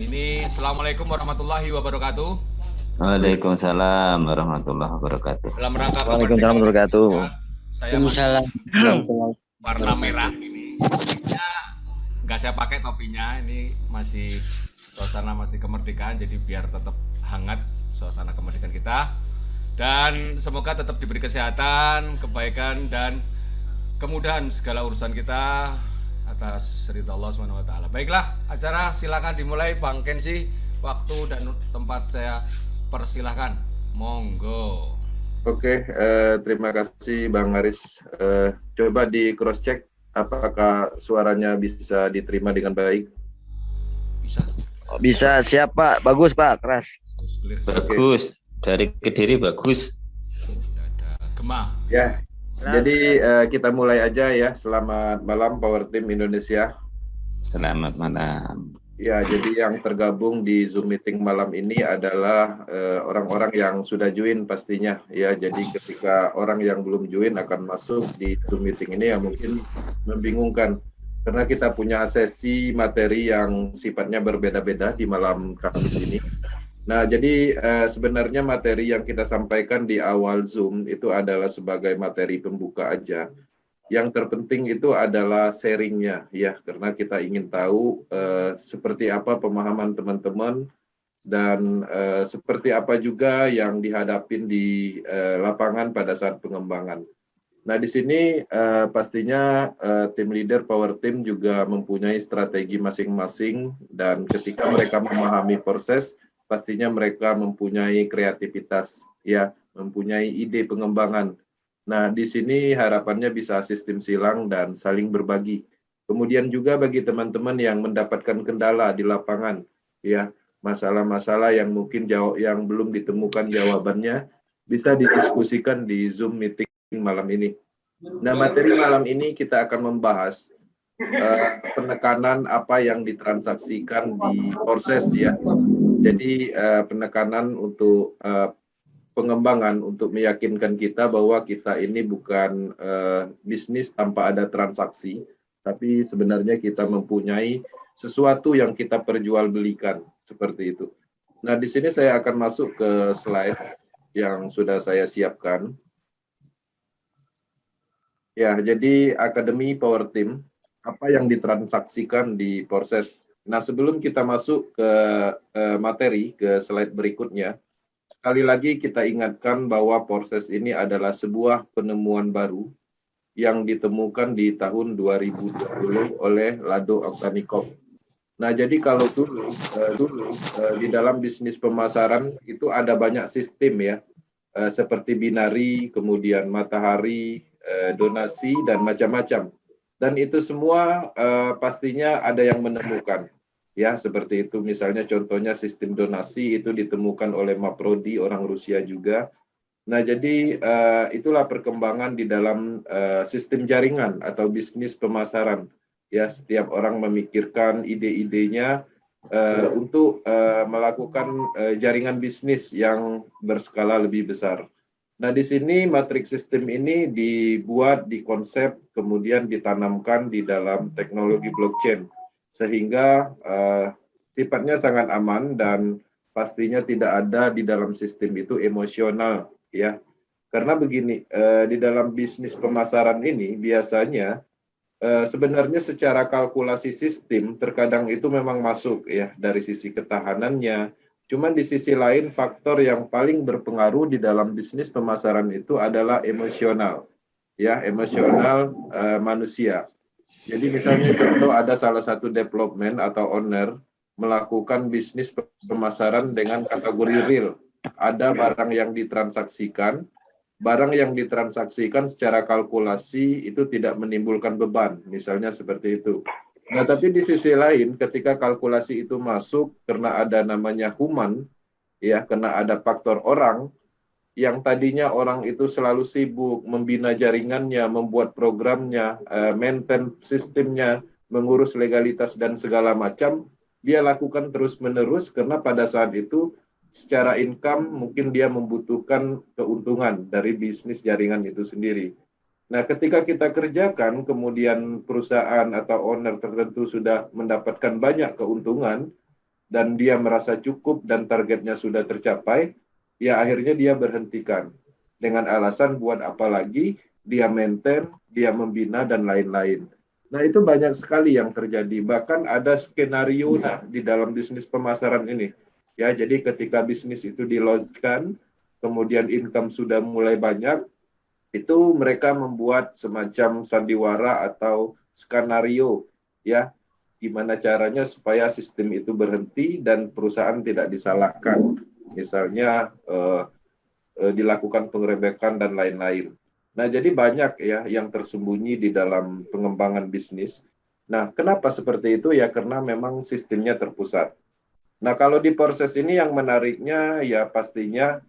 Ini Assalamualaikum warahmatullahi wabarakatuh. Waalaikumsalam warahmatullahi wabarakatuh. Dalam rangka Waalaikumsalam kemerdekaan warahmatullahi Indonesia, wabarakatuh. saya Waalaikumsalam warahmatullahi warna wabarakatuh. merah ini. Topinya nggak saya pakai topinya. Ini masih suasana masih kemerdekaan, jadi biar tetap hangat suasana kemerdekaan kita. Dan semoga tetap diberi kesehatan, kebaikan dan kemudahan segala urusan kita atas ridha Allah Subhanahu wa taala. Baiklah, acara silakan dimulai Bang Kensi. Waktu dan tempat saya persilahkan. Monggo. Oke, terima kasih Bang Haris. Coba di cross check apakah suaranya bisa diterima dengan baik. Bisa. Bisa, siap Pak. Bagus Pak, keras. Clear. Bagus, dari Kediri bagus. Tidak ada gema. Ya, jadi kita mulai aja ya. Selamat malam Power Team Indonesia. Selamat malam. Ya, jadi yang tergabung di Zoom meeting malam ini adalah orang-orang yang sudah join pastinya ya. Jadi ketika orang yang belum join akan masuk di Zoom meeting ini yang mungkin membingungkan karena kita punya sesi materi yang sifatnya berbeda-beda di malam Kamis ini. Nah, jadi sebenarnya materi yang kita sampaikan di awal Zoom itu adalah sebagai materi pembuka aja. Yang terpenting itu adalah sharingnya ya, karena kita ingin tahu seperti apa pemahaman teman-teman dan seperti apa juga yang dihadapin di lapangan pada saat pengembangan. Nah di sini pastinya tim leader Power Team juga mempunyai strategi masing-masing dan ketika mereka memahami proses, pastinya mereka mempunyai kreativitas ya, mempunyai ide pengembangan. Nah, di sini harapannya bisa sistem silang dan saling berbagi. Kemudian juga bagi teman-teman yang mendapatkan kendala di lapangan, ya, masalah-masalah yang mungkin yang belum ditemukan jawabannya, bisa didiskusikan di Zoom meeting malam ini. Nah, materi malam ini kita akan membahas penekanan apa yang ditransaksikan di proses, ya. Jadi, penekanan untuk pengembangan untuk meyakinkan kita bahwa kita ini bukan bisnis tanpa ada transaksi, tapi sebenarnya kita mempunyai sesuatu yang kita perjualbelikan, seperti itu. Nah, di sini saya akan masuk ke slide yang sudah saya siapkan. Ya, jadi Akademi Power Team, apa yang ditransaksikan di proses. Nah, sebelum kita masuk ke materi, ke slide berikutnya, sekali lagi kita ingatkan bahwa proses ini adalah sebuah penemuan baru yang ditemukan di tahun 2020 oleh Lado Avtanikov. Nah, jadi kalau dulu di dalam bisnis pemasaran itu ada banyak sistem ya, seperti binari, kemudian matahari, donasi, dan macam-macam. Dan itu semua pastinya ada yang menemukan. Ya, seperti itu. Misalnya contohnya sistem donasi itu ditemukan oleh Maprodi, orang Rusia juga. Nah, jadi itulah perkembangan di dalam sistem jaringan atau bisnis pemasaran. Ya, setiap orang memikirkan ide-idenya untuk melakukan jaringan bisnis yang berskala lebih besar. Nah, di sini matriks sistem ini dibuat, dikonsep, kemudian ditanamkan di dalam teknologi blockchain. Sehingga sifatnya sangat aman dan pastinya tidak ada di dalam sistem itu emosional ya. Karena begini, di dalam bisnis pemasaran ini biasanya sebenarnya secara kalkulasi sistem terkadang itu memang masuk ya dari sisi ketahanannya. Cuman di sisi lain faktor yang paling berpengaruh di dalam bisnis pemasaran itu adalah emosional ya, emosional manusia. Jadi misalnya contoh ada salah satu development atau owner melakukan bisnis pemasaran dengan kategori real. Ada barang yang ditransaksikan secara kalkulasi itu tidak menimbulkan beban, misalnya seperti itu. Nah, tapi di sisi lain ketika kalkulasi itu masuk karena ada namanya human, ya, karena ada faktor orang, yang tadinya orang itu selalu sibuk membina jaringannya, membuat programnya, maintain sistemnya, mengurus legalitas dan segala macam, dia lakukan terus-menerus karena pada saat itu secara income mungkin dia membutuhkan keuntungan dari bisnis jaringan itu sendiri. Nah, ketika kita kerjakan, kemudian perusahaan atau owner tertentu sudah mendapatkan banyak keuntungan, dan dia merasa cukup dan targetnya sudah tercapai, ya akhirnya dia berhentikan dengan alasan buat apa lagi, dia maintain, dia membina dan lain-lain. Nah, itu banyak sekali yang terjadi. Bahkan ada skenario di dalam bisnis pemasaran ini. Ya, jadi ketika bisnis itu di-launch-kan, kemudian income sudah mulai banyak, itu mereka membuat semacam sandiwara atau skenario, ya, gimana caranya supaya sistem itu berhenti dan perusahaan tidak disalahkan. Misalnya dilakukan penggerebekan dan lain-lain. Nah, jadi banyak ya yang tersembunyi di dalam pengembangan bisnis. Nah, kenapa seperti itu? Ya karena memang sistemnya terpusat. Nah, kalau di proses ini yang menariknya ya pastinya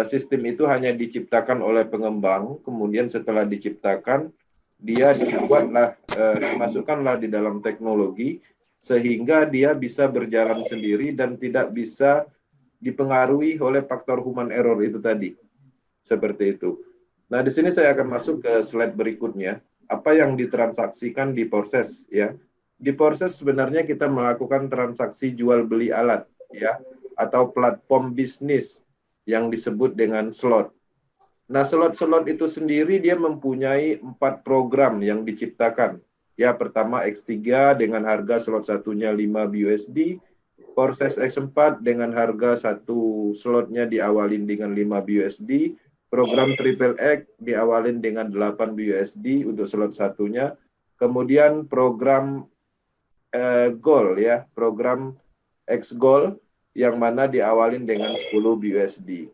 sistem itu hanya diciptakan oleh pengembang, kemudian setelah diciptakan dia dibuatlah, dimasukkanlah di dalam teknologi sehingga dia bisa berjalan sendiri dan tidak bisa dipengaruhi oleh faktor human error itu tadi. Seperti itu. Nah, di sini saya akan masuk ke slide berikutnya. Apa yang ditransaksikan di proses, ya. Di proses sebenarnya kita melakukan transaksi jual beli alat, ya, atau platform bisnis yang disebut dengan slot. Nah, slot-slot itu sendiri dia mempunyai 4 program yang diciptakan. Ya, pertama X3 dengan harga slot satunya 5 BUSD, proses X4 dengan harga satu slotnya diawalin dengan 5 BUSD, program Triple X diawalin dengan 8 BUSD untuk slot satunya, kemudian program Gold, ya, program X Gold yang mana diawalin dengan 10 BUSD.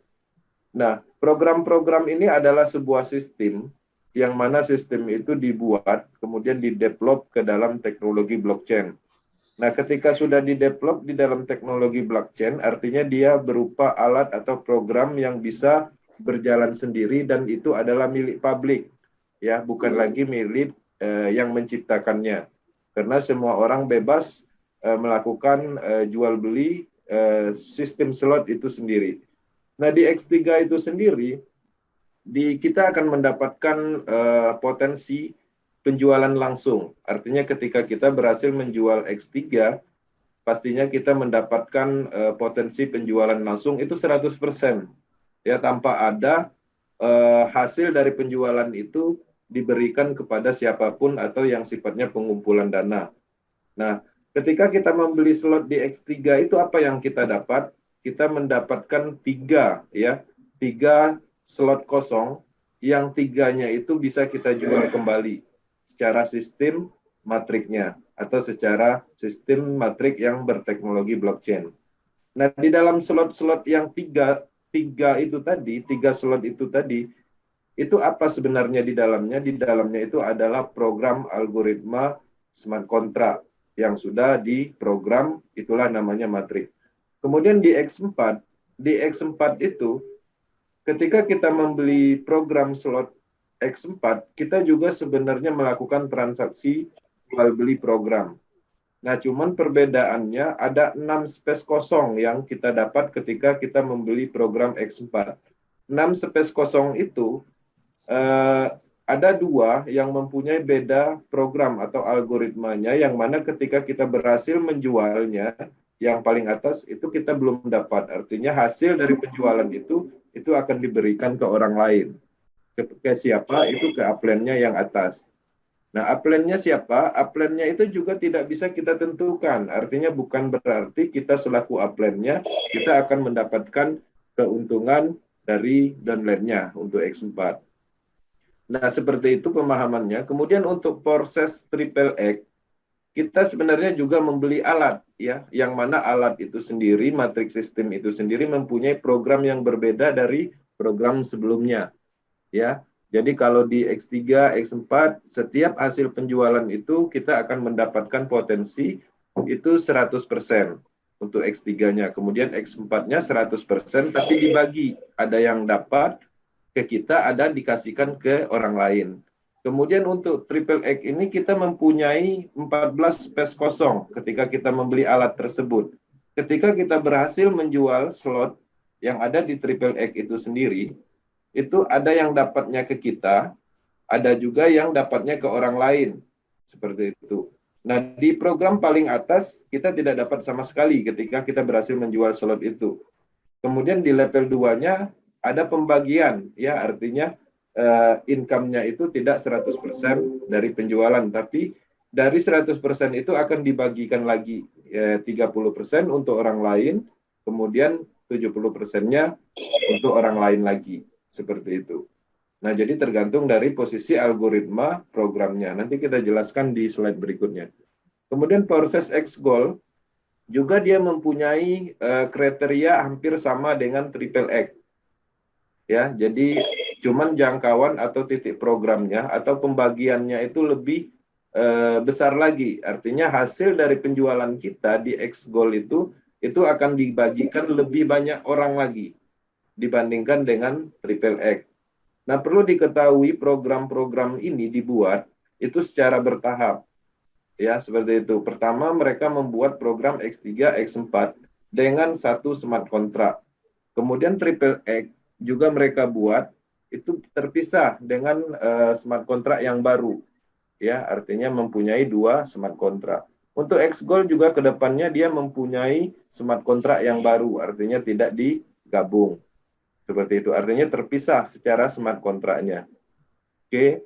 Nah, program-program ini adalah sebuah sistem yang mana sistem itu dibuat, kemudian didevelop ke dalam teknologi blockchain. Nah, ketika sudah didevelop di dalam teknologi blockchain, artinya dia berupa alat atau program yang bisa berjalan sendiri dan itu adalah milik publik, ya, bukan lagi milik yang menciptakannya. Karena semua orang bebas melakukan jual beli sistem slot itu sendiri. Nah, di X3 itu sendiri, kita akan mendapatkan potensi penjualan langsung. Artinya ketika kita berhasil menjual X3, pastinya kita mendapatkan potensi penjualan langsung itu 100%. Ya, tanpa ada hasil dari penjualan itu diberikan kepada siapapun atau yang sifatnya pengumpulan dana. Nah, ketika kita membeli slot di X3 itu apa yang kita dapat? Kita mendapatkan 3 slot kosong, yang 3-nya itu bisa kita jual kembali secara sistem matriknya atau secara sistem matrik yang berteknologi blockchain. Nah, di dalam slot-slot yang 3 slot itu tadi, itu apa sebenarnya di dalamnya? Di dalamnya itu adalah program algoritma smart contract yang sudah diprogram, itulah namanya matrik. Kemudian di X4 itu ketika kita membeli program slot X4, kita juga sebenarnya melakukan transaksi jual beli program. Nah, cuman perbedaannya ada 6 space kosong yang kita dapat ketika kita membeli program X4. 6 space kosong itu ada 2 yang mempunyai beda program atau algoritmanya, yang mana ketika kita berhasil menjualnya, yang paling atas itu kita belum dapat. Artinya hasil dari penjualan itu akan diberikan ke orang lain. Ke siapa? Itu ke upline-nya yang atas. Nah, upline-nya siapa? Upline-nya itu juga tidak bisa kita tentukan. Artinya bukan berarti kita selaku upline-nya, kita akan mendapatkan keuntungan dari downline-nya untuk X4. Nah, seperti itu pemahamannya. Kemudian untuk proses Triple X, kita sebenarnya juga membeli alat, ya, yang mana alat itu sendiri, matriks sistem itu sendiri mempunyai program yang berbeda dari program sebelumnya, ya. Jadi kalau di X3, X4, setiap hasil penjualan itu kita akan mendapatkan potensi itu 100% untuk X3-nya. Kemudian X4-nya 100%, tapi dibagi. Ada yang dapat ke kita, ada dikasihkan ke orang lain. Kemudian untuk Triple X ini kita mempunyai 14 space kosong ketika kita membeli alat tersebut. Ketika kita berhasil menjual slot yang ada di Triple X itu sendiri, itu ada yang dapatnya ke kita, ada juga yang dapatnya ke orang lain. Seperti itu. Nah, di program paling atas kita tidak dapat sama sekali ketika kita berhasil menjual slot itu. Kemudian di level 2-nya ada pembagian, ya artinya income-nya itu tidak 100% dari penjualan, tapi dari 100% itu akan dibagikan lagi 30% untuk orang lain, kemudian 70%-nya untuk orang lain lagi, seperti itu. Nah, jadi tergantung dari posisi algoritma programnya. Nanti kita jelaskan di slide berikutnya. Kemudian proses X goal juga dia mempunyai kriteria hampir sama dengan triple X. Ya, jadi cuman jangkauan atau titik programnya atau pembagiannya itu lebih besar lagi. Artinya hasil dari penjualan kita di X goal itu akan dibagikan lebih banyak orang lagi dibandingkan dengan triple X. Nah, perlu diketahui program-program ini dibuat itu secara bertahap. Ya, seperti itu. Pertama, mereka membuat program X3, X4 dengan satu smart contract. Kemudian triple X juga mereka buat itu terpisah dengan smart contract yang baru. Ya, artinya mempunyai 2 smart contract. Untuk X Gold juga ke depannya dia mempunyai smart contract yang baru, artinya tidak digabung. Seperti itu, artinya terpisah secara smart kontraknya. Oke.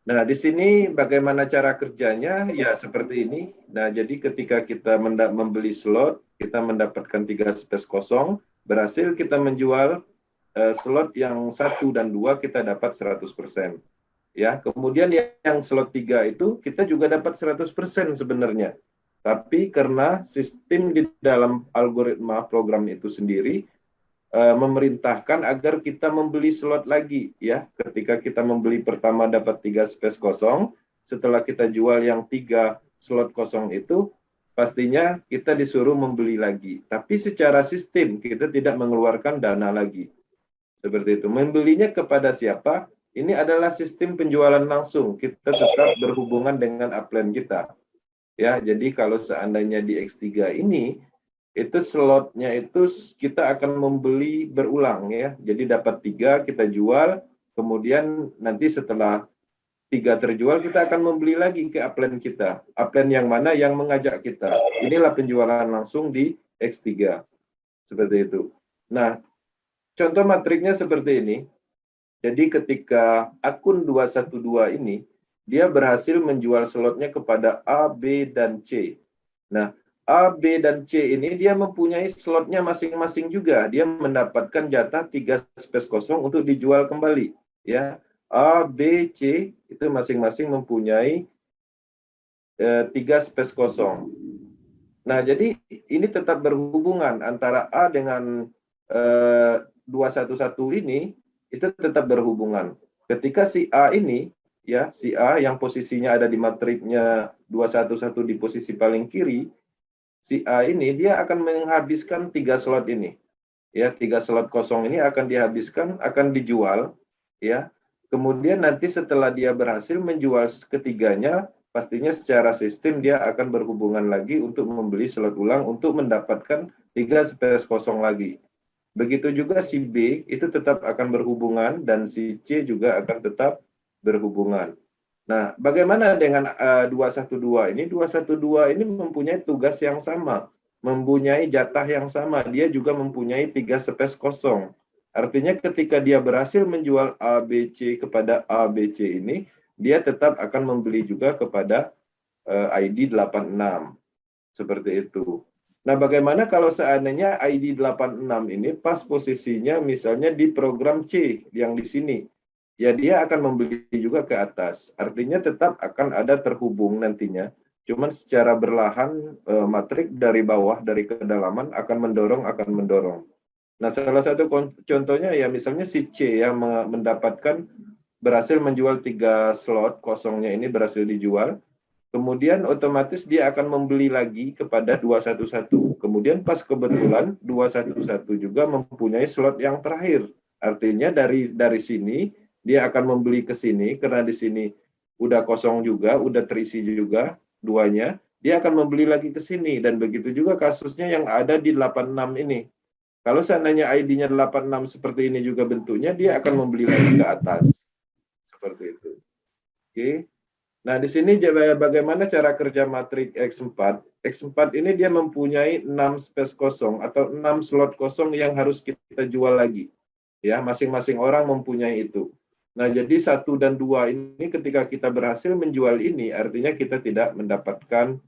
Nah, di sini bagaimana cara kerjanya? Ya, seperti ini. Nah, jadi ketika kita membeli slot, kita mendapatkan 3 space kosong, berhasil kita menjual slot yang 1 dan 2 kita dapat 100%. Ya, kemudian yang slot 3 itu kita juga dapat 100% sebenarnya. Tapi karena sistem di dalam algoritma program itu sendiri memerintahkan agar kita membeli slot lagi, ya. Ketika kita membeli pertama dapat 3 space kosong, setelah kita jual yang 3 slot kosong itu, pastinya kita disuruh membeli lagi. Tapi secara sistem kita tidak mengeluarkan dana lagi. Seperti itu. Membelinya kepada siapa? Ini adalah sistem penjualan langsung. Kita tetap berhubungan dengan upline kita. Ya, jadi kalau seandainya di X3 ini itu slotnya itu kita akan membeli berulang, ya. Jadi dapat 3 kita jual, kemudian nanti setelah 3 terjual kita akan membeli lagi ke upline kita. Upline yang mana yang mengajak kita. Inilah penjualan langsung di X3. Seperti itu. Nah, contoh matriknya seperti ini. Jadi ketika akun 212 ini dia berhasil menjual slotnya kepada A, B, dan C. Nah, A, B, dan C ini dia mempunyai slotnya masing-masing juga. Dia mendapatkan jatah 3 space kosong untuk dijual kembali. Ya, A, B, C itu masing-masing mempunyai 3 space kosong. Nah, jadi ini tetap berhubungan antara A dengan 211 ini, itu tetap berhubungan. Ketika si A ini, ya, si A yang posisinya ada di matriknya 211 di posisi paling kiri, si A ini dia akan menghabiskan 3 slot ini. Ya, 3 slot kosong ini akan dihabiskan, akan dijual, ya. Kemudian nanti setelah dia berhasil menjual ketiganya, pastinya secara sistem dia akan berhubungan lagi untuk membeli slot ulang untuk mendapatkan 3 space kosong lagi. Begitu juga si B itu tetap akan berhubungan dan si C juga akan tetap berhubungan. Nah, bagaimana dengan 212 ini? 212 ini mempunyai tugas yang sama, mempunyai jatah yang sama. Dia juga mempunyai 3 space kosong. Artinya ketika dia berhasil menjual ABC kepada ABC ini, dia tetap akan membeli juga kepada ID 86. Seperti itu. Nah, bagaimana kalau seandainya ID 86 ini pas posisinya misalnya di program C yang di sini? Ya, dia akan membeli juga ke atas. Artinya tetap akan ada terhubung nantinya. Cuman secara berlahan matrik dari bawah, dari kedalaman akan mendorong. Nah, salah satu contohnya ya misalnya si C yang mendapatkan berhasil menjual 3 slot kosongnya ini berhasil dijual. Kemudian otomatis dia akan membeli lagi kepada 211. Kemudian pas kebetulan 211 juga mempunyai slot yang terakhir. Artinya dari sini dia akan membeli ke sini karena di sini udah kosong juga, udah terisi juga duanya. Dia akan membeli lagi ke sini dan begitu juga kasusnya yang ada di 86 ini. Kalau seandainya ID-nya 86 seperti ini juga bentuknya, dia akan membeli lagi ke atas. Seperti itu. Oke. Nah, di sini bagaimana cara kerja matrik X4? X4 ini dia mempunyai 6 space kosong atau 6 slot kosong yang harus kita jual lagi. Ya, masing-masing orang mempunyai itu. Nah, jadi 1 dan 2 ini ketika kita berhasil menjual ini, artinya kita tidak mendapatkan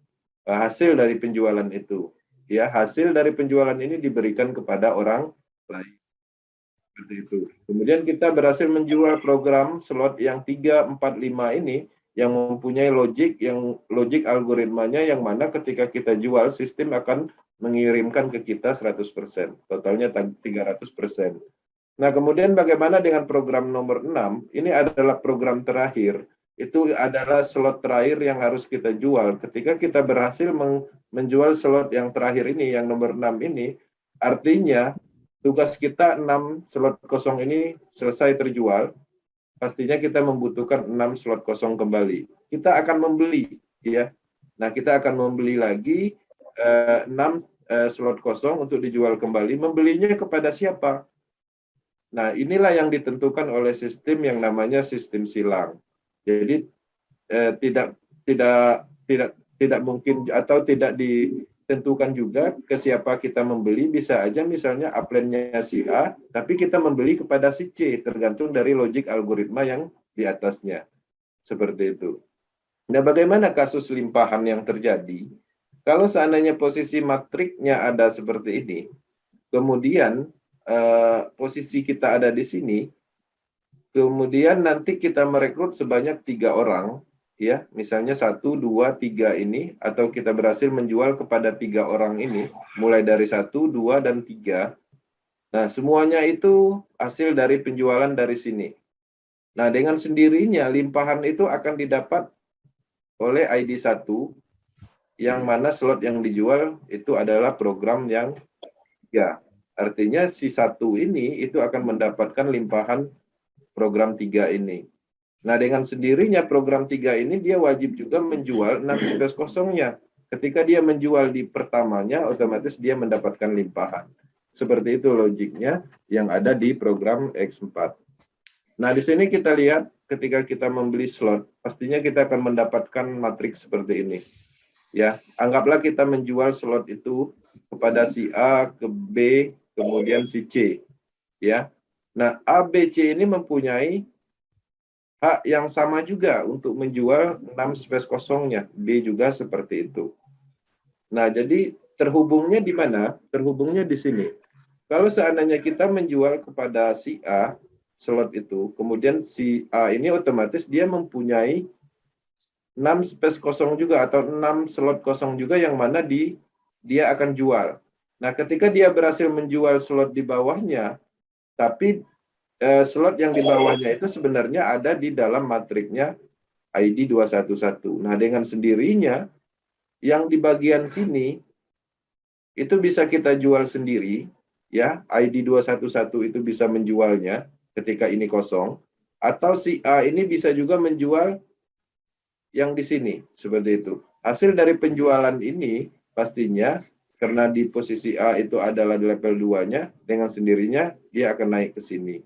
hasil dari penjualan itu. Ya, hasil dari penjualan ini diberikan kepada orang lain. Seperti itu. Kemudian kita berhasil menjual program slot yang 3, 4, 5 ini yang mempunyai logik algoritmanya yang mana ketika kita jual sistem akan mengirimkan ke kita 100%, totalnya 300%. Nah, kemudian bagaimana dengan program nomor 6? Ini adalah program terakhir. Itu adalah slot terakhir yang harus kita jual. Ketika kita berhasil menjual slot yang terakhir ini, yang nomor 6 ini, artinya tugas kita 6 slot kosong ini selesai terjual. Pastinya kita membutuhkan 6 slot kosong kembali. Kita akan membeli, ya. Nah, kita akan membeli lagi 6 slot kosong untuk dijual kembali. Membelinya kepada siapa? Nah, inilah yang ditentukan oleh sistem yang namanya sistem silang. Jadi tidak mungkin atau tidak ditentukan juga ke siapa kita membeli. Bisa aja misalnya upline-nya si A, tapi kita membeli kepada si C, tergantung dari logik algoritma yang di atasnya. Seperti itu. Nah, bagaimana kasus limpahan yang terjadi? Kalau seandainya posisi matriknya ada seperti ini, kemudian posisi kita ada di sini, kemudian nanti kita merekrut sebanyak 3 orang, ya, misalnya 1, 2, 3 ini, atau kita berhasil menjual kepada 3 orang ini, mulai dari 1, 2, dan 3. Nah, semuanya itu hasil dari penjualan dari sini. Nah, dengan sendirinya limpahan itu akan didapat oleh ID 1, yang mana slot yang dijual itu adalah program yang 3. Artinya si 1 ini itu akan mendapatkan limpahan program 3 ini. Nah, dengan sendirinya program 3 ini dia wajib juga menjual 6 space kosongnya. Ketika dia menjual di pertamanya, otomatis dia mendapatkan limpahan. Seperti itu logiknya yang ada di program X4. Nah, di sini kita lihat ketika kita membeli slot, pastinya kita akan mendapatkan matriks seperti ini. Ya, anggaplah kita menjual slot itu kepada si A, ke B, kemudian si C. Ya. Nah, A, B, C ini mempunyai hak yang sama juga untuk menjual 6 space kosongnya. B juga seperti itu. Nah, jadi terhubungnya di mana? Terhubungnya di sini. Kalau seandainya kita menjual kepada si A, slot itu, kemudian si A ini otomatis dia mempunyai 6 space kosong juga atau 6 slot kosong juga yang mana dia akan jual. Nah, ketika dia berhasil menjual slot di bawahnya, tapi slot yang di bawahnya itu sebenarnya ada di dalam matriknya ID 211. Nah, dengan sendirinya yang di bagian sini itu bisa kita jual sendiri, ya. ID 211 itu bisa menjualnya ketika ini kosong, atau si A ini bisa juga menjual yang di sini, seperti itu. Hasil dari penjualan ini pastinya karena di posisi A itu adalah di level 2-nya, dengan sendirinya dia akan naik ke sini.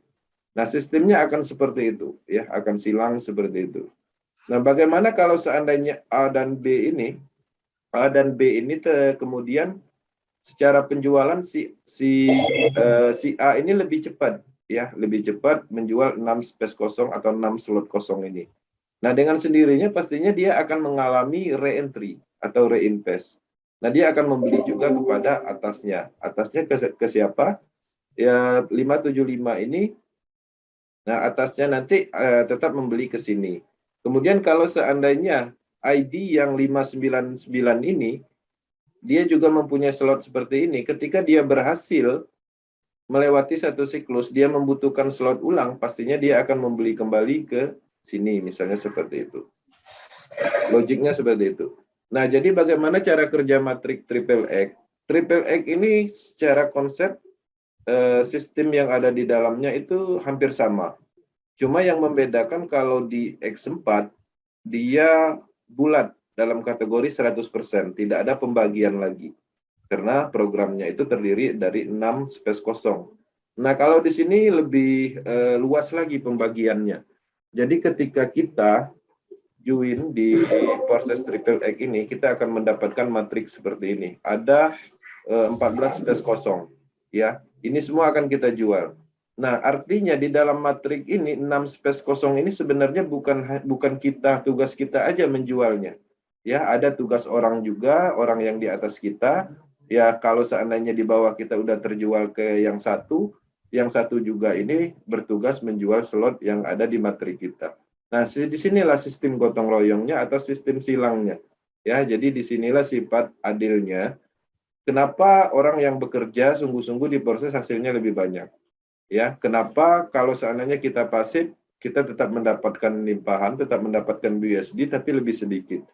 Nah, sistemnya akan seperti itu, ya, akan silang seperti itu. Nah, bagaimana kalau seandainya A dan B ini kemudian secara penjualan si A ini lebih cepat, ya, lebih cepat menjual 6 space kosong atau 6 slot kosong ini. Nah, dengan sendirinya pastinya dia akan mengalami re-entry atau reinvest. Nah, dia akan membeli juga kepada atasnya. Atasnya ke siapa? Ya, 575 ini. Nah, atasnya nanti tetap membeli ke sini. Kemudian kalau seandainya ID yang 599 ini, dia juga mempunyai slot seperti ini. Ketika dia berhasil melewati satu siklus, dia membutuhkan slot ulang, pastinya dia akan membeli kembali ke sini, misalnya seperti itu. Logiknya seperti itu. Nah, jadi bagaimana cara kerja matrik triple X? Triple X ini secara konsep sistem yang ada di dalamnya itu hampir sama. Cuma yang membedakan kalau di X4, dia bulat dalam kategori 100%, tidak ada pembagian lagi. Karena programnya itu terdiri dari 6 space kosong. Nah, kalau di sini lebih luas lagi pembagiannya. Jadi ketika kita join di proses triple X ini, kita akan mendapatkan matriks seperti ini. Ada 14 space kosong. Ya, ini semua akan kita jual. Nah, artinya di dalam matriks ini 6 space kosong ini sebenarnya bukan kita, tugas kita aja menjualnya. Ya, ada tugas orang juga, orang yang di atas kita. Ya, kalau seandainya di bawah kita udah terjual ke yang satu juga ini bertugas menjual slot yang ada di matriks kita. Nah, disinilah sistem gotong royongnya atau sistem silangnya. Ya, jadi disinilah sifat adilnya. Kenapa orang yang bekerja sungguh-sungguh di proses hasilnya lebih banyak? Ya, kenapa kalau seandainya kita pasif, kita tetap mendapatkan limpahan, tetap mendapatkan BUSD, tapi lebih sedikit.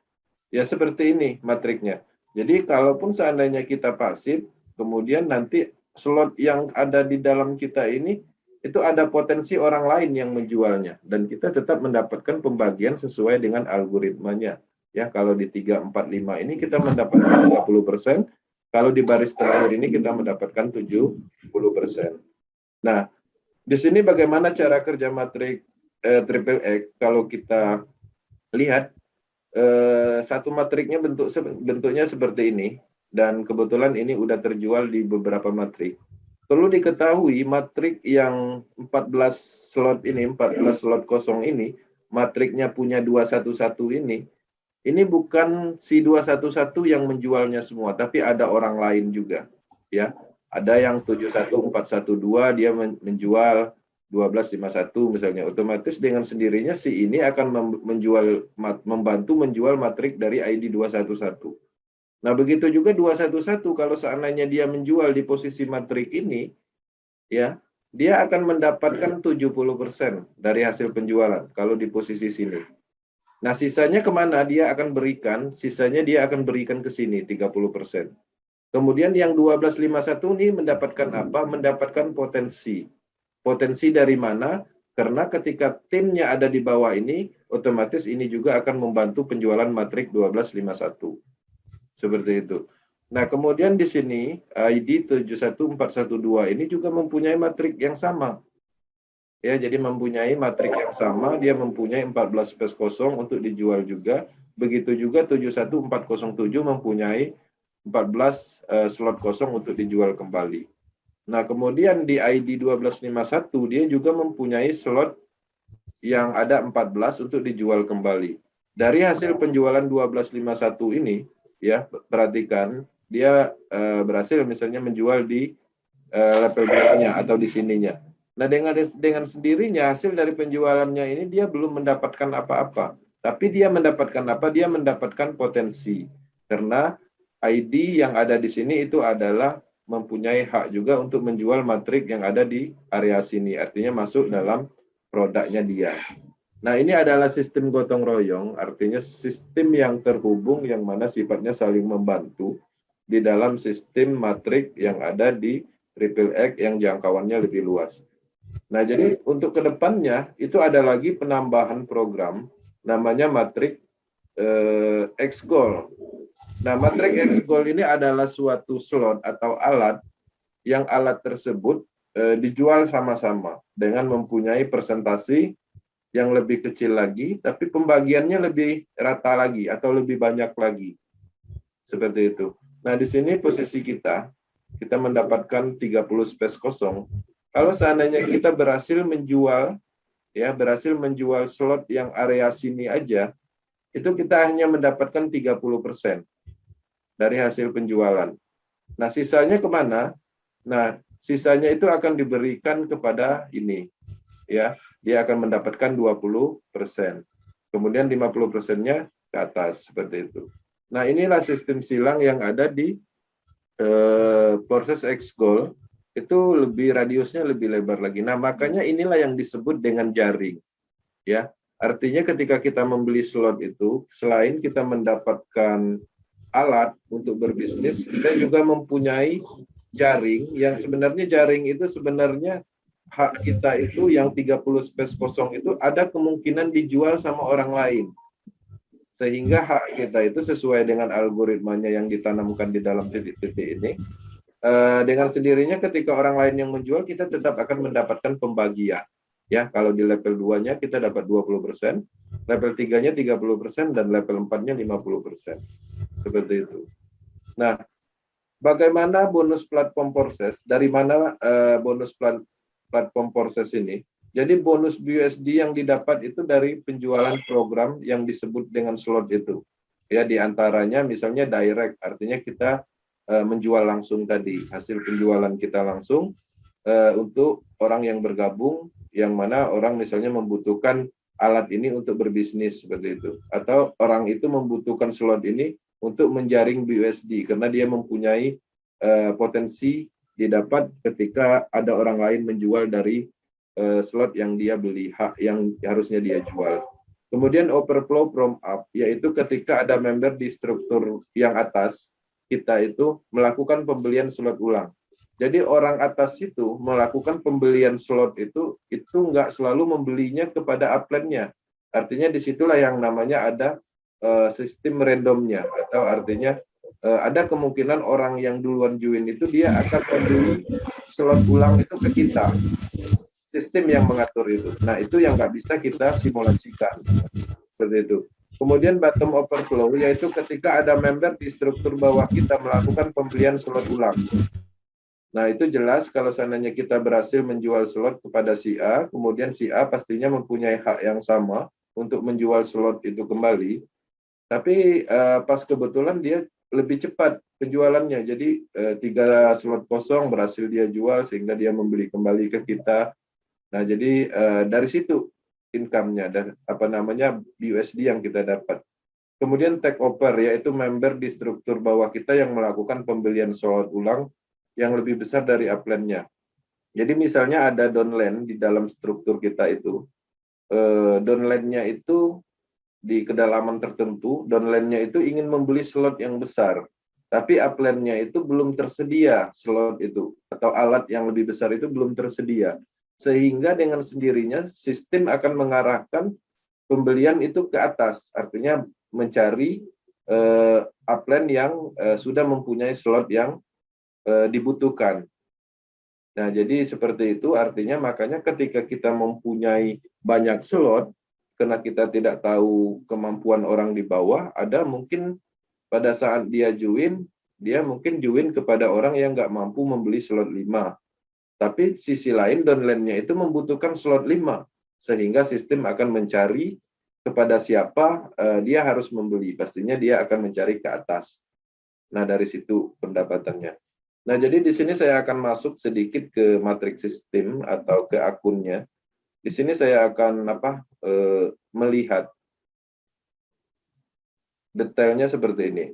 Ya, seperti ini matriknya. Jadi, kalaupun seandainya kita pasif, kemudian nanti slot yang ada di dalam kita ini, itu ada potensi orang lain yang menjualnya. Dan kita tetap mendapatkan pembagian sesuai dengan algoritmanya. Ya, kalau di 3, 4, 5 ini kita mendapatkan 30%, kalau di baris terakhir ini kita mendapatkan 70%. Nah, di sini bagaimana cara kerja matrik triple X? Kalau kita lihat, satu matriknya bentuknya seperti ini, dan kebetulan ini udah terjual di beberapa matrik. Perlu diketahui matrik yang 14 slot ini, 14 slot kosong ini, matriknya punya 211 ini bukan si 211 yang menjualnya semua, tapi ada orang lain juga. Ya, ada yang 71412 dia menjual 1251 misalnya. Otomatis dengan sendirinya si ini akan membantu menjual matrik dari ID 211. Nah, begitu juga 211 kalau seandainya dia menjual di posisi matrik ini, ya, dia akan mendapatkan 70% dari hasil penjualan kalau di posisi sini. Nah, sisanya kemana dia akan berikan? Sisanya dia akan berikan ke sini 30%. Kemudian yang 1251 ini mendapatkan apa? Mendapatkan potensi. Potensi dari mana? Karena ketika timnya ada di bawah ini, otomatis ini juga akan membantu penjualan matrik 1251. Seperti itu. Nah, kemudian di sini ID 71412 ini juga mempunyai matrik yang sama. Ya, jadi mempunyai matrik yang sama, dia mempunyai 14 space kosong untuk dijual juga. Begitu juga 71407 mempunyai 14 slot kosong untuk dijual kembali. Nah, kemudian di ID 1251 dia juga mempunyai slot yang ada 14 untuk dijual kembali. Dari hasil penjualan 1251 ini, ya, perhatikan dia berhasil misalnya menjual di level berikutnya atau di sininya. Nah, dengan sendirinya hasil dari penjualannya ini dia belum mendapatkan apa-apa. Tapi dia mendapatkan apa? Dia mendapatkan potensi. Karena ID yang ada di sini itu adalah mempunyai hak juga untuk menjual matrik yang ada di area sini. Artinya masuk dalam produknya dia. Nah, ini adalah sistem gotong royong, artinya sistem yang terhubung yang mana sifatnya saling membantu di dalam sistem matrik yang ada di triple X yang jangkauannya lebih luas. Nah, jadi untuk kedepannya itu ada lagi penambahan program namanya matrik X-Gold. Nah, matrik X-Gold ini adalah suatu slot atau alat yang alat tersebut dijual sama-sama dengan mempunyai presentasi yang lebih kecil lagi, tapi pembagiannya lebih rata lagi atau lebih banyak lagi. Seperti itu. Nah, di sini posisi kita mendapatkan 30 space kosong. Kalau seandainya kita berhasil menjual slot yang area sini aja, itu kita hanya mendapatkan 30% dari hasil penjualan. Nah, sisanya kemana? Nah, sisanya itu akan diberikan kepada ini. Ya, dia akan mendapatkan 20%. Kemudian 50%-nya ke atas, seperti itu. Nah, inilah sistem silang yang ada di proses X-Gold. Itu radiusnya lebih lebar lagi. Nah, makanya inilah yang disebut dengan jaring. Ya, artinya ketika kita membeli slot itu, selain kita mendapatkan alat untuk berbisnis, kita juga mempunyai jaring yang sebenarnya jaring itu sebenarnya hak kita itu yang 30 space kosong itu ada kemungkinan dijual sama orang lain. Sehingga hak kita itu sesuai dengan algoritmanya yang ditanamkan di dalam titik-titik ini. Dengan sendirinya ketika orang lain yang menjual, kita tetap akan mendapatkan pembagian. Ya, kalau di level 2-nya kita dapat 20%, level 3-nya 30% dan level 4-nya 50%. Seperti itu. Nah, bagaimana bonus platform proses? Dari mana bonus platform proses ini? Jadi bonus BUSD yang didapat itu dari penjualan program yang disebut dengan slot itu. Ya, diantaranya misalnya direct, artinya kita menjual langsung tadi, hasil penjualan kita langsung untuk orang yang bergabung, yang mana orang misalnya membutuhkan alat ini untuk berbisnis seperti itu, atau orang itu membutuhkan slot ini untuk menjaring BUSD karena dia mempunyai potensi didapat ketika ada orang lain menjual dari slot yang dia beli, hak yang harusnya dia jual. Kemudian overflow from up, yaitu ketika ada member di struktur yang atas, kita itu melakukan pembelian slot ulang. Jadi orang atas itu melakukan pembelian slot itu nggak selalu membelinya kepada upline-nya. Artinya disitulah yang namanya ada sistem randomnya, atau artinya ada kemungkinan orang yang duluan join itu dia akan membeli slot ulang itu ke kita. Sistem yang mengatur itu. Nah, itu yang nggak bisa kita simulasikan. Seperti itu. Kemudian bottom overflow, yaitu ketika ada member di struktur bawah kita melakukan pembelian slot ulang. Nah, itu jelas kalau seandainya kita berhasil menjual slot kepada si A, kemudian si A pastinya mempunyai hak yang sama untuk menjual slot itu kembali. Tapi pas kebetulan dia lebih cepat penjualannya. Jadi 3 slot kosong berhasil dia jual sehingga dia membeli kembali ke kita. Nah, jadi dari situ income-nya, BUSD yang kita dapat. Kemudian take over, yaitu member di struktur bawah kita yang melakukan pembelian slot ulang yang lebih besar dari upline-nya. Jadi misalnya ada downline di dalam struktur kita itu, downline-nya itu di kedalaman tertentu, downline-nya itu ingin membeli slot yang besar, tapi upline-nya itu belum tersedia slot itu, atau alat yang lebih besar itu belum tersedia. Sehingga dengan sendirinya sistem akan mengarahkan pembelian itu ke atas, artinya mencari upline yang sudah mempunyai slot yang dibutuhkan. Nah, jadi seperti itu artinya makanya ketika kita mempunyai banyak slot, karena kita tidak tahu kemampuan orang di bawah, ada mungkin pada saat dia join, dia mungkin join kepada orang yang nggak mampu membeli slot 5. Tapi sisi lain downline-nya itu membutuhkan slot 5, sehingga sistem akan mencari kepada siapa dia harus membeli. Pastinya dia akan mencari ke atas. Nah, dari situ pendapatannya. Nah, jadi di sini saya akan masuk sedikit ke matriks sistem atau ke akunnya. Di sini saya akan melihat detailnya seperti ini.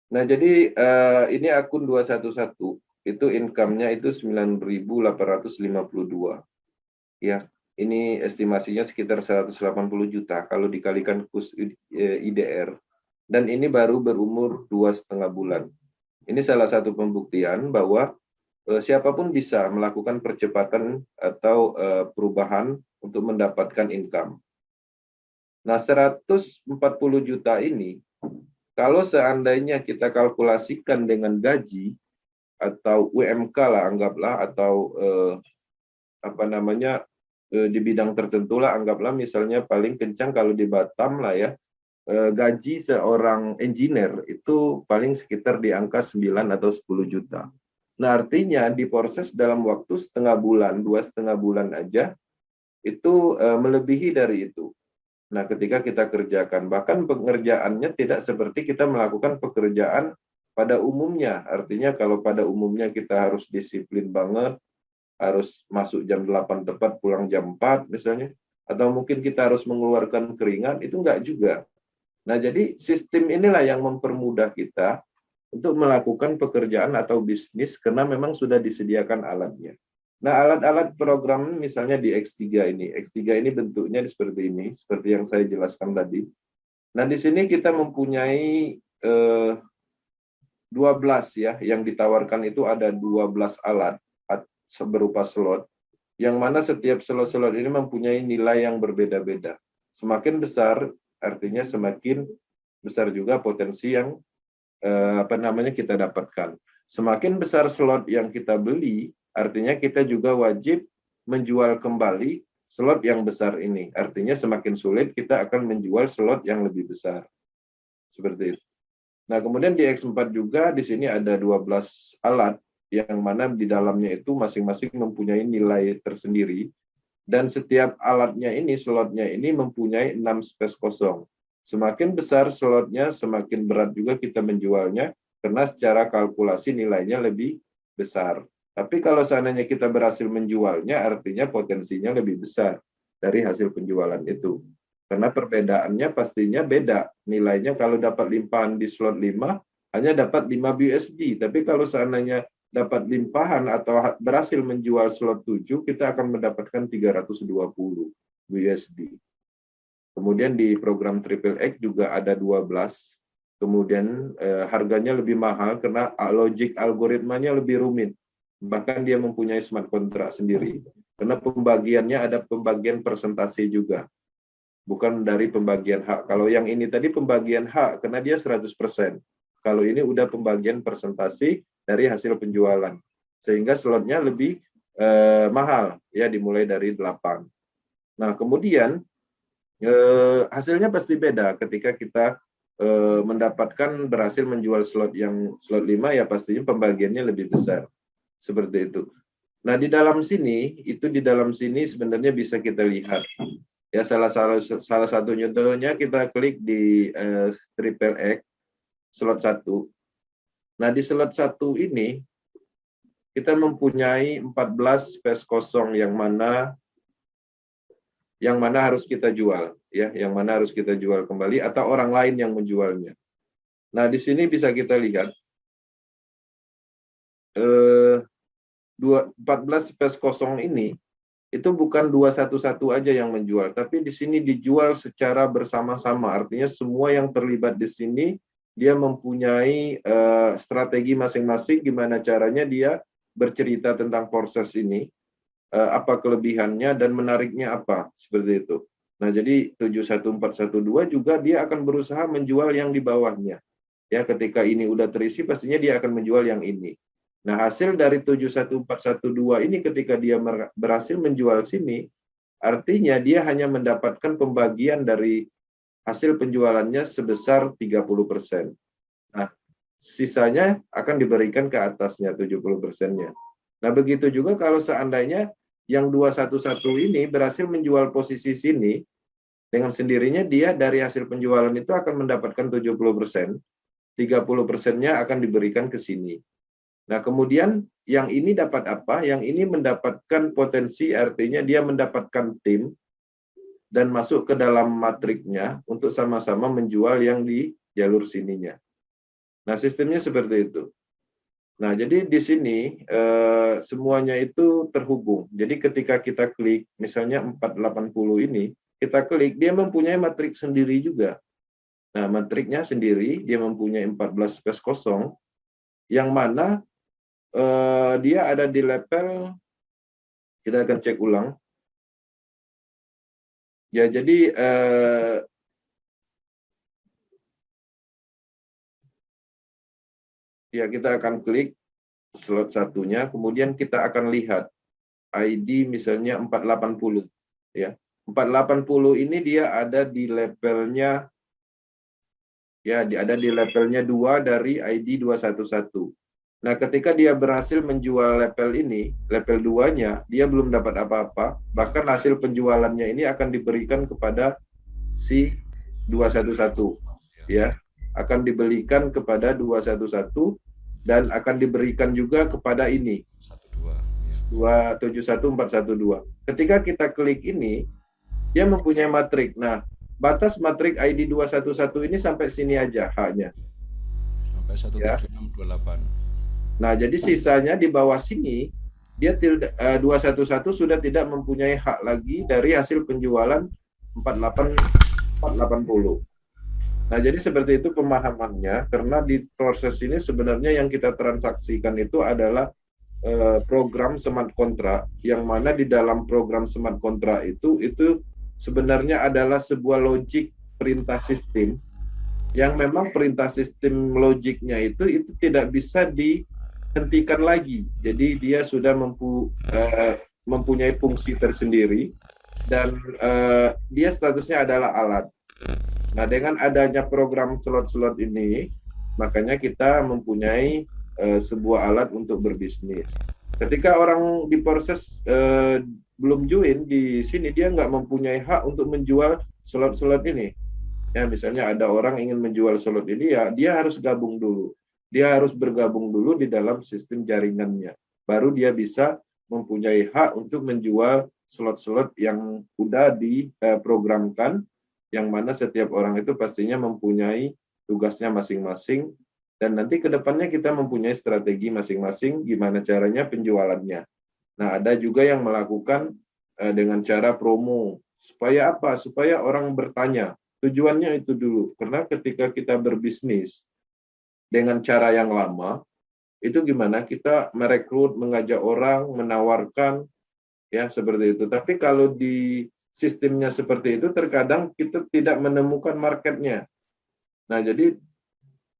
Nah, jadi ini akun 211, itu income-nya itu 9.852. Ya, ini estimasinya sekitar 180 juta kalau dikalikan kurs IDR. Dan ini baru berumur 2,5 bulan. Ini salah satu pembuktian bahwa siapapun bisa melakukan percepatan atau perubahan untuk mendapatkan income. Nah, 140 juta ini, kalau seandainya kita kalkulasikan dengan gaji atau UMK lah anggaplah, atau di bidang tertentu lah anggaplah, misalnya paling kencang kalau di Batam lah ya, gaji seorang engineer itu paling sekitar di angka 9 atau 10 juta. Nah, artinya diproses dalam waktu setengah bulan, 2,5 bulan aja, itu melebihi dari itu. Nah, ketika kita kerjakan, bahkan pengerjaannya tidak seperti kita melakukan pekerjaan pada umumnya. Artinya kalau pada umumnya kita harus disiplin banget, harus masuk jam 8 tepat, pulang jam 4 misalnya, atau mungkin kita harus mengeluarkan keringat, itu enggak juga. Nah, jadi sistem inilah yang mempermudah kita untuk melakukan pekerjaan atau bisnis karena memang sudah disediakan alatnya. Nah, alat-alat program misalnya di X3 ini. X3 ini bentuknya seperti ini, seperti yang saya jelaskan tadi. Nah, di sini kita mempunyai 12 ya, yang ditawarkan itu ada 12 alat berupa slot, yang mana setiap slot-slot ini mempunyai nilai yang berbeda-beda. Semakin besar, artinya semakin besar juga potensi yang kita dapatkan. Semakin besar slot yang kita beli, artinya kita juga wajib menjual kembali slot yang besar ini. Artinya semakin sulit kita akan menjual slot yang lebih besar. Seperti itu. Nah, kemudian di X4 juga di sini ada 12 alat yang mana di dalamnya itu masing-masing mempunyai nilai tersendiri, dan setiap alatnya ini, slotnya ini mempunyai 6 space kosong. Semakin besar slotnya, semakin berat juga kita menjualnya, karena secara kalkulasi nilainya lebih besar. Tapi kalau seandainya kita berhasil menjualnya, artinya potensinya lebih besar dari hasil penjualan itu. Karena perbedaannya pastinya beda. Nilainya kalau dapat limpahan di slot 5, hanya dapat 5 BUSD. Tapi kalau seandainya dapat limpahan atau berhasil menjual slot 7, kita akan mendapatkan 320 BUSD. Kemudian di program Triple X juga ada 12. Kemudian harganya lebih mahal karena logik algoritmanya lebih rumit. Bahkan dia mempunyai smart contract sendiri. Karena pembagiannya ada pembagian persentase juga. Bukan dari pembagian hak. Kalau yang ini tadi pembagian hak, karena dia 100%. Kalau ini udah pembagian persentase dari hasil penjualan. Sehingga slotnya lebih mahal, ya dimulai dari 8. Nah, kemudian hasilnya pasti beda ketika kita mendapatkan berhasil menjual slot 5, ya pastinya pembagiannya lebih besar. Seperti itu. Nah, di dalam sini sebenarnya bisa kita lihat. Ya, salah satu contohnya kita klik di Triple X slot 1. Nah, di slot 1 ini kita mempunyai 14 space kosong yang mana harus kita jual, ya, yang mana harus kita jual kembali atau orang lain yang menjualnya. Nah, di sini bisa kita lihat 14 space kosong ini itu bukan 211 aja yang menjual, tapi di sini dijual secara bersama-sama. Artinya semua yang terlibat di sini dia mempunyai strategi masing-masing gimana caranya dia bercerita tentang proses ini, apa kelebihannya dan menariknya apa, seperti itu. Nah, jadi 71412 juga dia akan berusaha menjual yang di bawahnya. Ya, ketika ini udah terisi pastinya dia akan menjual yang ini. Nah, hasil dari 71412 ini ketika dia berhasil menjual sini, artinya dia hanya mendapatkan pembagian dari hasil penjualannya sebesar 30%. Nah, sisanya akan diberikan ke atasnya 70%-nya. Nah, begitu juga kalau seandainya yang 211 ini berhasil menjual posisi sini, dengan sendirinya dia dari hasil penjualan itu akan mendapatkan 70%, 30%-nya akan diberikan ke sini. Nah, kemudian yang ini dapat apa? Yang ini mendapatkan potensi, artinya dia mendapatkan tim dan masuk ke dalam matriknya untuk sama-sama menjual yang di jalur sininya. Nah, sistemnya seperti itu. Nah, jadi di sini semuanya itu terhubung. Jadi ketika kita klik, misalnya 480 ini, kita klik, dia mempunyai matrik sendiri juga. Nah, matriknya sendiri, dia mempunyai 14 space kosong, yang mana dia ada di level, kita akan cek ulang. Ya, jadi ya kita akan klik slot satunya, kemudian kita akan lihat ID misalnya 480. Ya, 480 ini dia ada di levelnya, ya, ada di levelnya 2 dari ID 211. Nah, ketika dia berhasil menjual level ini, level 2-nya, dia belum dapat apa-apa, bahkan hasil penjualannya ini akan diberikan kepada si 211, ya, akan diberikan kepada 211 dan akan diberikan juga kepada ini 271412. Ketika kita klik ini, dia mempunyai matrik. Nah, batas matrik ID 211 ini sampai sini aja haknya. Sampai 17628. Nah, jadi sisanya di bawah sini, dia 211 sudah tidak mempunyai hak lagi dari hasil penjualan 480. Nah, jadi seperti itu pemahamannya, karena di proses ini sebenarnya yang kita transaksikan itu adalah program smart contract, yang mana di dalam program smart contract itu sebenarnya adalah sebuah logik perintah sistem, yang memang perintah sistem logiknya itu tidak bisa hentikan lagi. Jadi dia sudah mempunyai fungsi tersendiri dan dia statusnya adalah alat. Nah, dengan adanya program slot-slot ini, makanya kita mempunyai sebuah alat untuk berbisnis. Ketika orang diproses belum join di sini, dia nggak mempunyai hak untuk menjual slot-slot ini. Ya, misalnya ada orang ingin menjual slot ini, ya dia harus gabung dulu. Dia harus bergabung dulu di dalam sistem jaringannya. Baru dia bisa mempunyai hak untuk menjual slot-slot yang udah diprogramkan, yang mana setiap orang itu pastinya mempunyai tugasnya masing-masing, dan nanti ke depannya kita mempunyai strategi masing-masing gimana caranya penjualannya. Nah, ada juga yang melakukan dengan cara promo. Supaya apa? Supaya orang bertanya. Tujuannya itu dulu. Karena ketika kita berbisnis dengan cara yang lama, itu gimana? Kita merekrut, mengajak orang, menawarkan, ya seperti itu. Tapi kalau di sistemnya seperti itu, terkadang kita tidak menemukan marketnya. Nah, jadi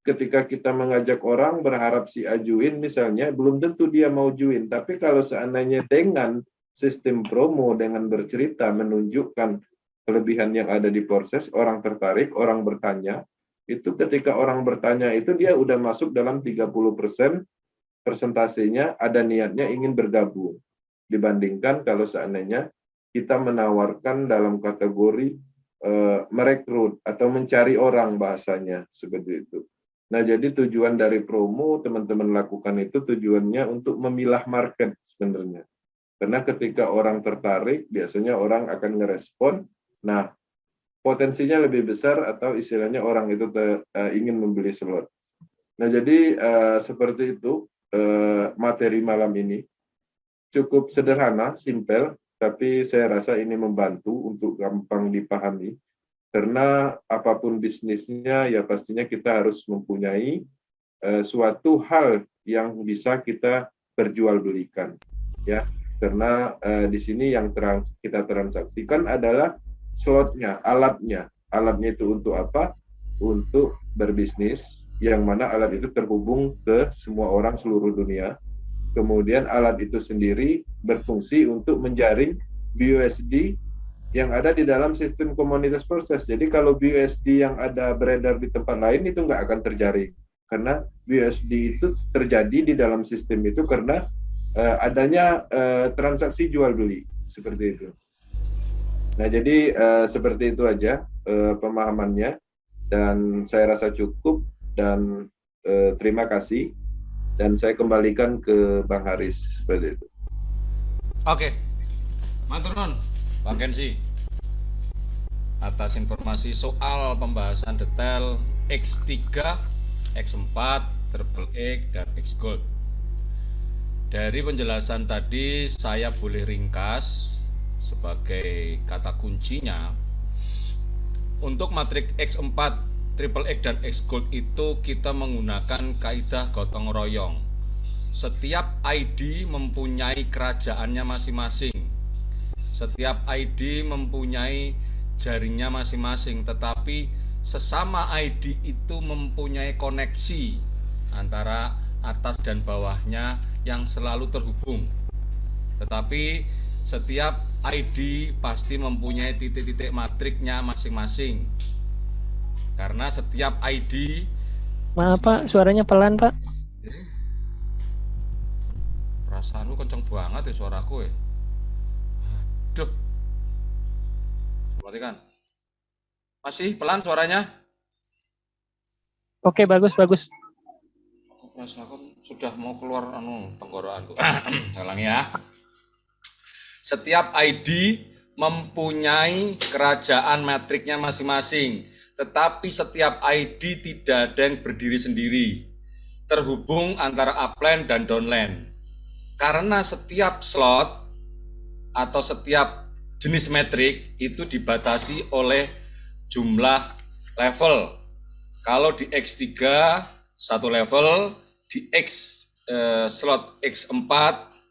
ketika kita mengajak orang berharap si A join misalnya, belum tentu dia mau join. Tapi kalau seandainya dengan sistem promo, dengan bercerita, menunjukkan kelebihan yang ada di proses, orang tertarik, orang bertanya, itu ketika orang bertanya itu dia udah masuk dalam 30% persentasenya ada niatnya ingin bergabung. Dibandingkan kalau seandainya kita menawarkan dalam kategori merekrut atau mencari orang bahasanya, seperti itu. Nah, jadi tujuan dari promo teman-teman lakukan itu tujuannya untuk memilah market sebenarnya. Karena ketika orang tertarik, biasanya orang akan ngerespon, nah potensinya lebih besar atau istilahnya orang itu ingin membeli slot. Nah, jadi seperti itu materi malam ini. Cukup sederhana, simpel, tapi saya rasa ini membantu untuk gampang dipahami. Karena apapun bisnisnya, ya pastinya kita harus mempunyai suatu hal yang bisa kita perjualbelikan, ya. Karena di sini yang kita transaksikan adalah slotnya, alatnya. Alatnya itu untuk apa? Untuk berbisnis, yang mana alat itu terhubung ke semua orang seluruh dunia. Kemudian alat itu sendiri berfungsi untuk menjaring BUSD yang ada di dalam sistem komunitas proses. Jadi kalau BUSD yang ada beredar di tempat lain itu nggak akan terjaring. Karena BUSD itu terjadi di dalam sistem itu karena adanya transaksi jual beli, seperti itu. Nah, jadi seperti itu aja pemahamannya, dan saya rasa cukup, dan terima kasih, dan saya kembalikan ke Bang Haris, seperti itu. Oke, matur nuwun Bang Kenzi atas informasi soal pembahasan detail X3, X4, Triple X, dan X Gold. Dari penjelasan tadi saya boleh ringkas sebagai kata kuncinya, untuk matrik X4, Triple X, dan X Gold itu kita menggunakan kaidah gotong royong. Setiap ID mempunyai kerajaannya masing-masing. Setiap ID mempunyai jaringnya masing-masing, tetapi sesama ID itu mempunyai koneksi antara atas dan bawahnya yang selalu terhubung. Tetapi setiap ID pasti mempunyai titik-titik matriknya masing-masing. Karena setiap ID... Maaf Pak, suaranya pelan Pak. Perasaan lu kenceng banget ya suaraku ya. Aduh. Matikan. Masih pelan suaranya? Oke, bagus. Rasakan sudah mau keluar tenggorokanku. Saya ulangi ya. Setiap ID mempunyai kerajaan matriknya masing-masing, tetapi setiap ID tidak ada yang berdiri sendiri, terhubung antara upline dan downline. Karena setiap slot atau setiap jenis metrik itu dibatasi oleh jumlah level. Kalau di X3 1 level, di slot X4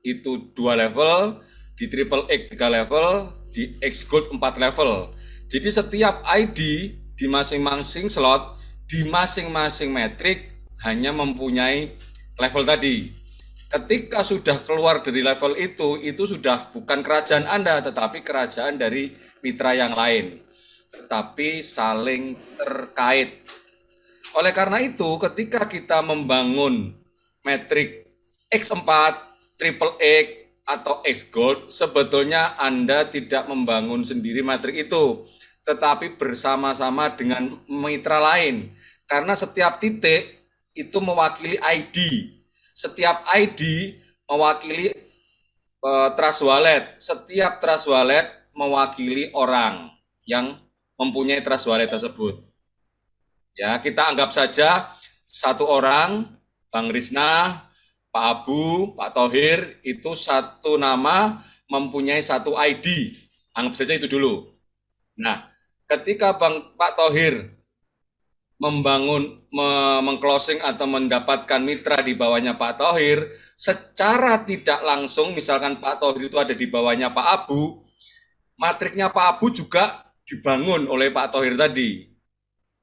itu 2 level, di Triple X 3 level, di X Gold 4 level. Jadi setiap ID di masing-masing slot, di masing-masing metrik hanya mempunyai level tadi. Ketika sudah keluar dari level itu sudah bukan kerajaan Anda, tetapi kerajaan dari mitra yang lain. Tetapi saling terkait. Oleh karena itu, ketika kita membangun metrik X4, triple X, atau X Gold, sebetulnya Anda tidak membangun sendiri metrik itu, tetapi bersama-sama dengan mitra lain. Karena setiap titik itu mewakili ID. Setiap ID mewakili trust wallet. Setiap trust wallet mewakili orang yang mempunyai trust wallet tersebut. Ya, kita anggap saja satu orang, Bang Risna, Pak Abu, Pak Thohir, itu satu nama mempunyai satu ID. Anggap saja itu dulu. Nah, ketika Pak Thohir mengclosing atau mendapatkan mitra di bawahnya Pak Thohir, secara tidak langsung, misalkan Pak Thohir itu ada di bawahnya Pak Abu, matriknya Pak Abu juga dibangun oleh Pak Thohir tadi.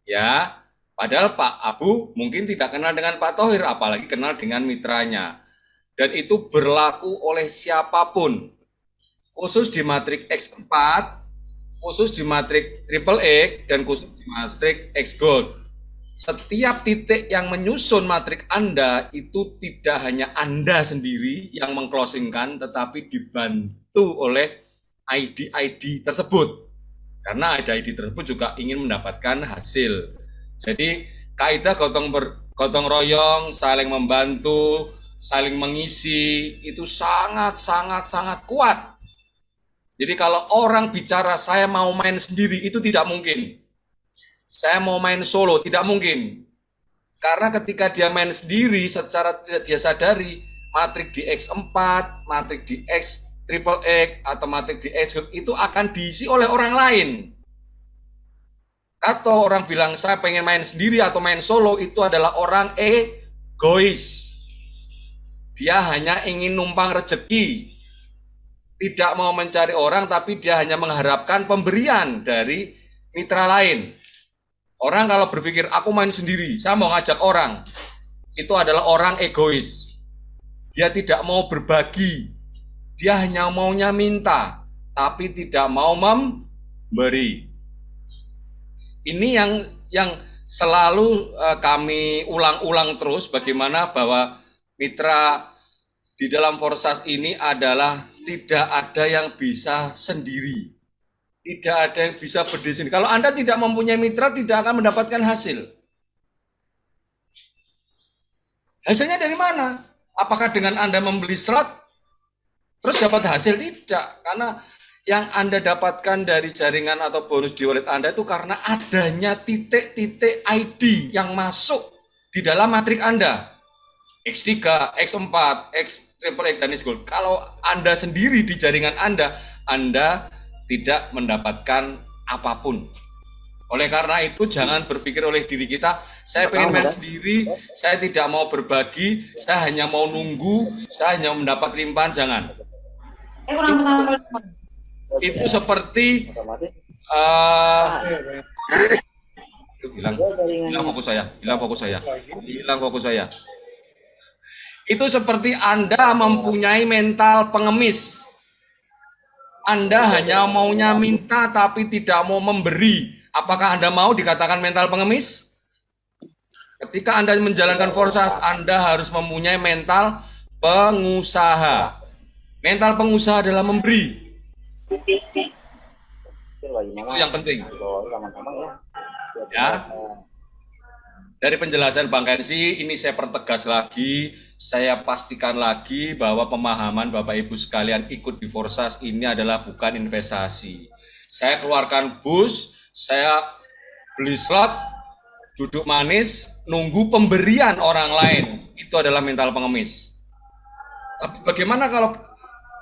Ya, padahal Pak Abu mungkin tidak kenal dengan Pak Thohir, apalagi kenal dengan mitranya. Dan itu berlaku oleh siapapun. Khusus di matrik X4, khusus di matrik triple X, dan khusus di matrik X Gold. Setiap titik yang menyusun matrik Anda itu tidak hanya Anda sendiri yang mengclosingkan, tetapi dibantu oleh ID-ID tersebut. Karena ID-ID tersebut juga ingin mendapatkan hasil. Jadi kaidah gotong royong, saling membantu, saling mengisi, itu sangat kuat. Jadi kalau orang bicara saya mau main sendiri, itu tidak mungkin. Saya mau main solo, tidak mungkin. Karena ketika dia main sendiri, secara tidak dia sadari, matrik di X4, matrik di X triple X, atau matrik di X itu akan diisi oleh orang lain. Atau orang bilang saya pengen main sendiri atau main solo, itu adalah orang egois. Dia hanya ingin numpang rezeki. Tidak mau mencari orang, tapi dia hanya mengharapkan pemberian dari mitra lain. Orang kalau berpikir, aku main sendiri, saya mau ngajak orang, itu adalah orang egois. Dia tidak mau berbagi, dia hanya maunya minta, tapi tidak mau memberi. Ini yang selalu kami ulang-ulang terus, bagaimana bahwa mitra di dalam Forsas ini adalah tidak ada yang bisa sendiri. Tidak ada yang bisa berdiri sendiri. Kalau Anda tidak mempunyai mitra, tidak akan mendapatkan hasil. Hasilnya dari mana? Apakah dengan Anda membeli slot, terus dapat hasil? Tidak. Karena yang Anda dapatkan dari jaringan atau bonus di wallet Anda itu karena adanya titik-titik ID yang masuk di dalam matrik Anda. X3, X4, X triple X, dan X Gold. Kalau Anda sendiri di jaringan Anda tidak mendapatkan apapun. Oleh karena itu jangan berpikir oleh diri kita, saya pengen main sendiri, saya tidak mau berbagi, saya hanya mau nunggu, saya hanya mendapat limpahan, jangan. Itu seperti hilang fokus saya. Itu seperti Anda mempunyai mental pengemis. Anda hanya maunya minta tapi tidak mau memberi. Apakah Anda mau dikatakan mental pengemis? Ketika Anda menjalankan Forsas, Anda harus mempunyai mental pengusaha. Mental pengusaha adalah memberi. Itu yang penting. Ya. Dari penjelasan Bang Kensi, ini saya pertegas lagi, saya pastikan lagi bahwa pemahaman Bapak Ibu sekalian ikut di Forsas ini adalah bukan investasi. Saya keluarkan bus, saya beli slot, duduk manis, nunggu pemberian orang lain. Itu adalah mental pengemis. Tapi bagaimana kalau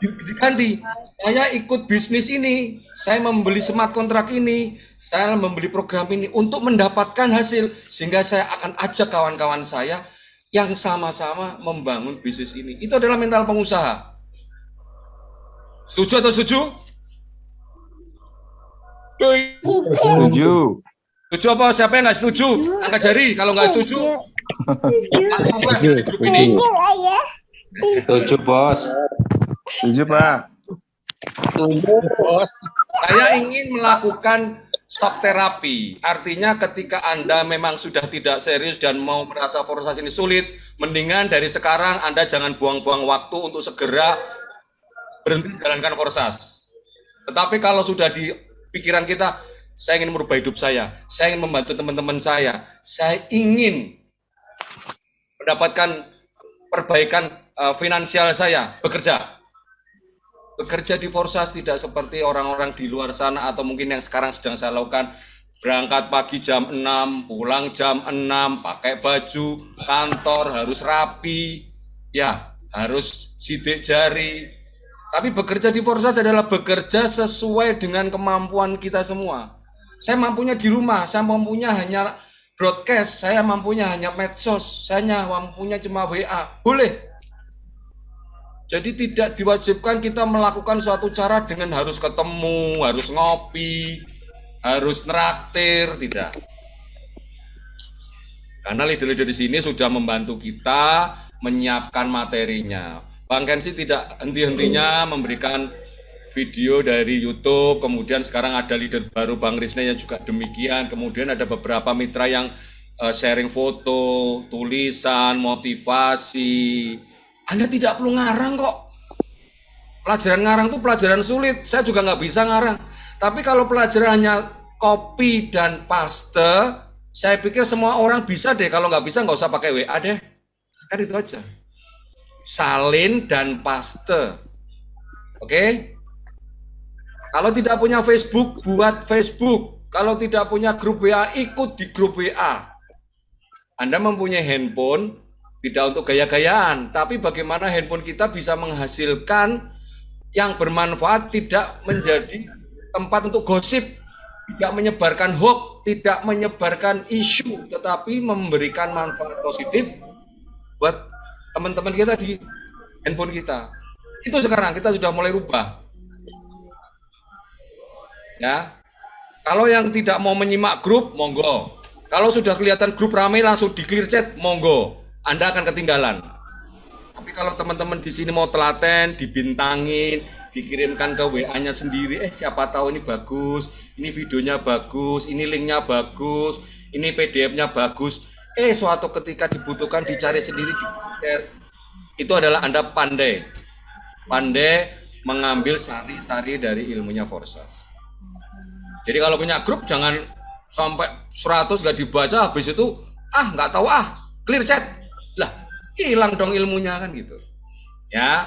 diganti? Saya ikut bisnis ini, saya membeli smart kontrak ini, saya membeli program ini untuk mendapatkan hasil, sehingga saya akan ajak kawan-kawan saya yang sama-sama membangun bisnis ini. Itu adalah mental pengusaha. Setuju atau setuju? Setuju. Setuju apa? Siapa yang nggak setuju? Angkat jari kalau nggak setuju. Langsung live di grup ini. Setuju, Bos. Setuju, Pak. Bos, saya ingin melakukan shock terapi. Artinya ketika Anda memang sudah tidak serius dan mau merasa forsasi ini sulit, mendingan dari sekarang Anda jangan buang-buang waktu untuk segera berhenti jalankan forsas. Tetapi kalau sudah di pikiran kita, saya ingin merubah hidup saya ingin membantu teman-teman saya ingin mendapatkan perbaikan finansial saya, bekerja di forsas tidak seperti orang-orang di luar sana atau mungkin yang sekarang sedang saya lakukan, berangkat pagi jam 6, pulang jam 6, pakai baju kantor, harus rapi, ya harus sidik jari. Tapi bekerja di forsas adalah bekerja sesuai dengan kemampuan kita semua. Saya mampunya di rumah, saya mampunya hanya broadcast, saya mampunya hanya medsos, saya mampunya cuma WA, boleh. Jadi tidak diwajibkan kita melakukan suatu cara dengan harus ketemu, harus ngopi, harus neraktir, tidak. Karena leader-leader di sini sudah membantu kita menyiapkan materinya. Bang Kensi tidak henti-hentinya memberikan video dari YouTube, kemudian sekarang ada leader baru Bang Risna yang juga demikian, kemudian ada beberapa mitra yang sharing foto, tulisan, motivasi. Anda tidak perlu ngarang kok. Pelajaran ngarang itu pelajaran sulit. Saya juga nggak bisa ngarang. Tapi kalau pelajarannya copy dan paste, saya pikir semua orang bisa deh. Kalau nggak bisa nggak usah pakai WA deh. Kan itu aja. Salin dan paste. Oke? Kalau tidak punya Facebook, buat Facebook. Kalau tidak punya grup WA, ikut di grup WA. Anda mempunyai handphone, tidak untuk gaya-gayaan, tapi bagaimana handphone kita bisa menghasilkan yang bermanfaat, tidak menjadi tempat untuk gosip, tidak menyebarkan hoax, tidak menyebarkan isu, tetapi memberikan manfaat positif buat teman-teman kita di handphone kita. Itu sekarang kita sudah mulai rubah. Ya. Kalau yang tidak mau menyimak grup, monggo. Kalau sudah kelihatan grup ramai langsung di clear chat, monggo. Anda akan ketinggalan. Tapi kalau teman-teman di sini mau telaten, dibintangin, dikirimkan ke WA-nya sendiri, siapa tahu ini bagus, ini videonya bagus, ini linknya bagus, ini PDF-nya bagus. Suatu ketika dibutuhkan dicari sendiri, itu adalah Anda pandai mengambil sari-sari dari ilmunya forsas. Jadi kalau punya grup jangan sampai 100 nggak dibaca, habis itu nggak tahu clear chat. Lah, hilang dong ilmunya kan gitu. Ya,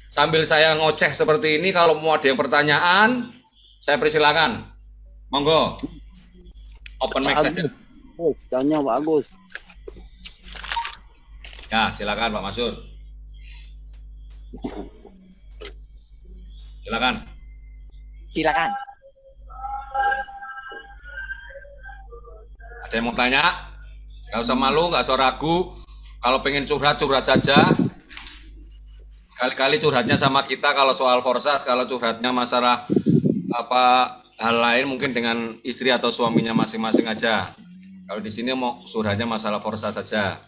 sambil saya ngoceh seperti ini, kalau mau ada yang pertanyaan, saya persilakan. Monggo. Open mic saja. Tanya Pak Agus. Ya, silakan Pak Masur. Silakan. Ada yang mau tanya? Gak usah malu, gak usah ragu. Kalau pengen curhat saja. Kali-kali curhatnya sama kita kalau soal forsas, kalau curhatnya masalah hal lain mungkin dengan istri atau suaminya masing-masing aja. Kalau di sini mau curhatnya masalah forsas saja.